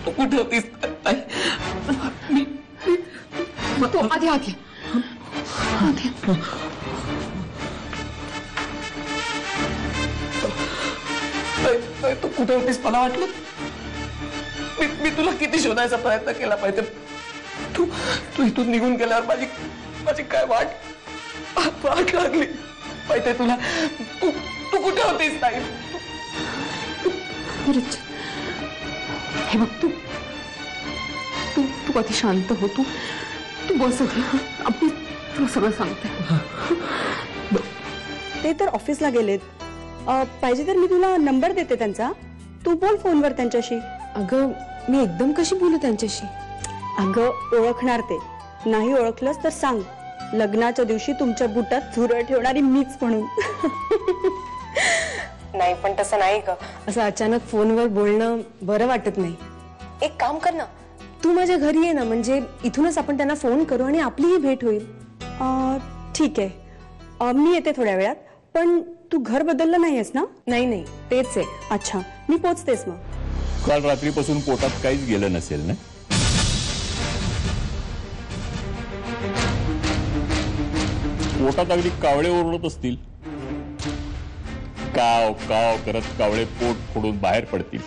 तू कुठे होतीस ताई? तू आधी आत ये. तू कुठे होतीस मला वाटलं. मी तुला किती शोधायचा प्रयत्न केला पाहिजे. तू इथून निघून गेल्यावर माझी काय वाट लागली पाहिजे तुला. तू कुठे होतीस ताई? हे बघ तू अति शांत हो. तू बस आपली तुला सगळं सांगते. ते तर ऑफिसला गेलेत. पाहिजे तर मी तुला नंबर देते त्यांचा. तू बोल फोनवर त्यांच्याशी. अगं मी एकदम कशी बोलू त्यांच्याशी? अगं ओळखणार ते. नाही ओळखलंस तर सांग. लग्नाच्या दिवशी तुमच्या बुटात झुरळ ठेवणारी मीच म्हणून. नाही पण तसं नाही ग. असं अचानक फोनवर बोलणं बरं वाटत नाही. एक काम कर ना, तू माझ्या घरी ये ना. म्हणजे इथूनच आपण त्यांना फोन करू आणि आपलीही भेट होईल. ठीक आहे, मी येते थोड्या वेळात. पण तू घर बदललं नाहीयेस ना? नाही तेच आहे. अच्छा, मी पोचतेस मग. काल रात्रीपासून पोटात काहीच गेलं नसेल ना? पोटात अगदी कावळे ओरडत असतील. काव काव करत कावळे पोट फोडून बाहेर पडतील.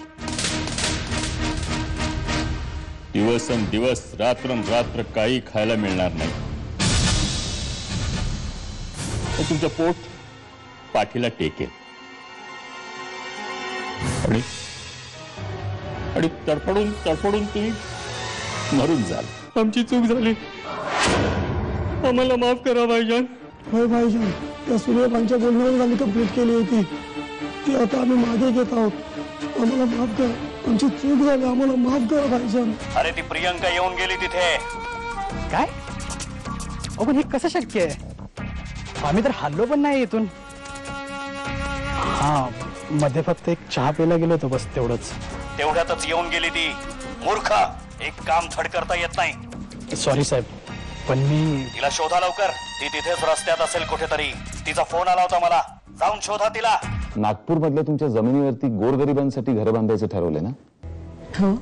दिवस रात्र काही खायला मिळणार नाही. तुमचं पोट पाठीला टेकेल आणि तडफडून तुम्ही मरून जाल. आमची चूक झाली, आम्हाला माफ करा भाईजान. होय भाईजान, त्या सूर्यकांतच्या बोलण्यावर आम्ही कंप्लीट केली होती. ती आता आम्ही मागे घेत आहोत. आम्हाला माफ करा, आमची चूक झाली, आम्हाला माफ करा भाईजान. अरे ती प्रियंका येऊन गेली तिथे. काय? पण हे कसं शक्य आहे? आम्ही तर हल्लो पण नाही इथून. हा, मध्ये फक्त एक चहा प्यायला गेलो होतो, बस तेवढंच. तेवढ्यातच येऊन गेली ती. मूर्खा, एक काम धड करता येत नाही. सॉरी साहेब, पण मी तिला शोधा लवकर. ती तिथेच रस्त्यात असेल कुठेतरी. तिचा फोन आला होता मला. जाऊन शोधा तिला. नागपूर मधल्या तुमच्या जमिनीवरती गोरगरिबांसाठी घरं बांधायचे ठरवले ना? हो.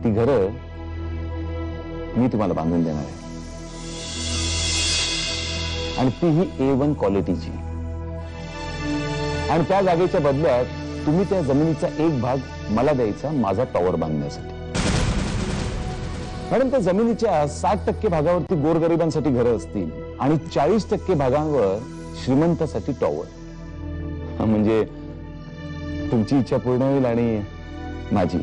ती घरं मी तुम्हाला बांधून देणार आहे. आणि ती ही A1 क्वालिटीची. आणि त्या जागेच्या बदल्यात तुम्ही त्या जमिनीचा एक भाग मला द्यायचा, माझा टॉवर बांधण्यासाठी. मॅडम, त्या जमिनीच्या 60% भागावरती गोरगरिबांसाठी घरं असतील आणि 40% भागांवर श्रीमंतासाठी टॉवर. म्हणजे तुमची इच्छा पूर्ण होईल आणि माझी.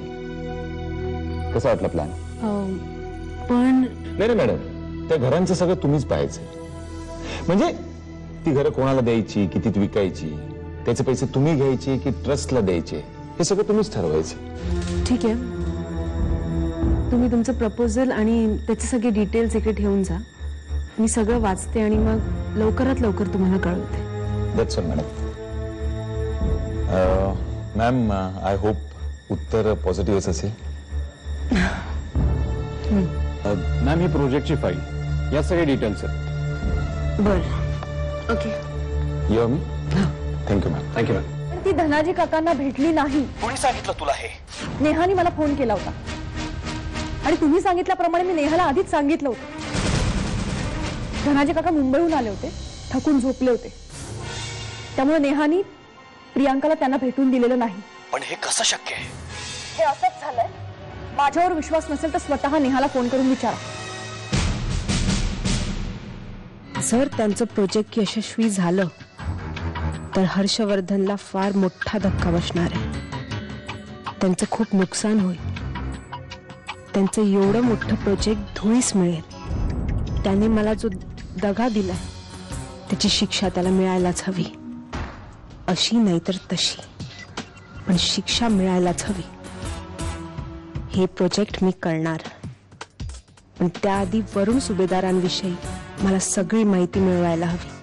कसा वाटला प्लॅन? पण नाही मॅडम, त्या घरांचं सगळं तुम्हीच पाहायचं. म्हणजे ती घरं कोणाला द्यायची, कितीत विकायची, त्याचे पैसे तुम्ही घ्यायचे की ट्रस्टला द्यायचे, हे सगळं तुम्हीच ठरवायचं. ठीक आहे, तुम्ही तुमचं प्रपोजल आणि त्याचे सगळे डिटेल्स इकडे ठेवून जा. मी सगळं वाचते आणि मग लवकरात लवकर तुम्हाला कळवते. That's all madam. Ma'am, I hope उत्तर पॉझिटिव्हच असेल. मॅम, ही प्रोजेक्टची फाईल, या सगळे डिटेल्स आहेत. बरं, ओके. येऊ मी. Thank you ma'am. Thank you ma'am. पण ती धनाजी काकांना भेटली नाही. कोणी सांगितलं तुला हे? नेहानी मला फोन केला होता आणि तुम्ही सांगितल्याप्रमाणे मी नेहाला आधीच सांगितलं होतं. धनाजी काका मुंबईहून आले होते, थकून झोपले होते. त्यामुळे नेहानी प्रियांकाला त्यांना भेटून दिलेलं नाही. पण हे कसं शक्य आहे? हे असंच झालंय. माझ्यावर विश्वास नसेल तर स्वतः नेहाला फोन करून विचारा. जर त्यांचं प्रोजेक्ट यशस्वी झालं तर हर्षवर्धनला फार मोठा धक्का बसणार आहे. त्यांचं खूप नुकसान होईल. त्यांचं एवढं मोठं प्रोजेक्ट धुळीस मिळेल. त्याने मला जो दगा दिला त्याची शिक्षा त्याला मिळायलाच हवी. अशी नाही तर तशी, पण शिक्षा मिळायलाच हवी. हे प्रोजेक्ट मी करणार, पण त्याआधी वरुण सुभेदारांविषयी मला सगळी माहिती मिळवायला हवी.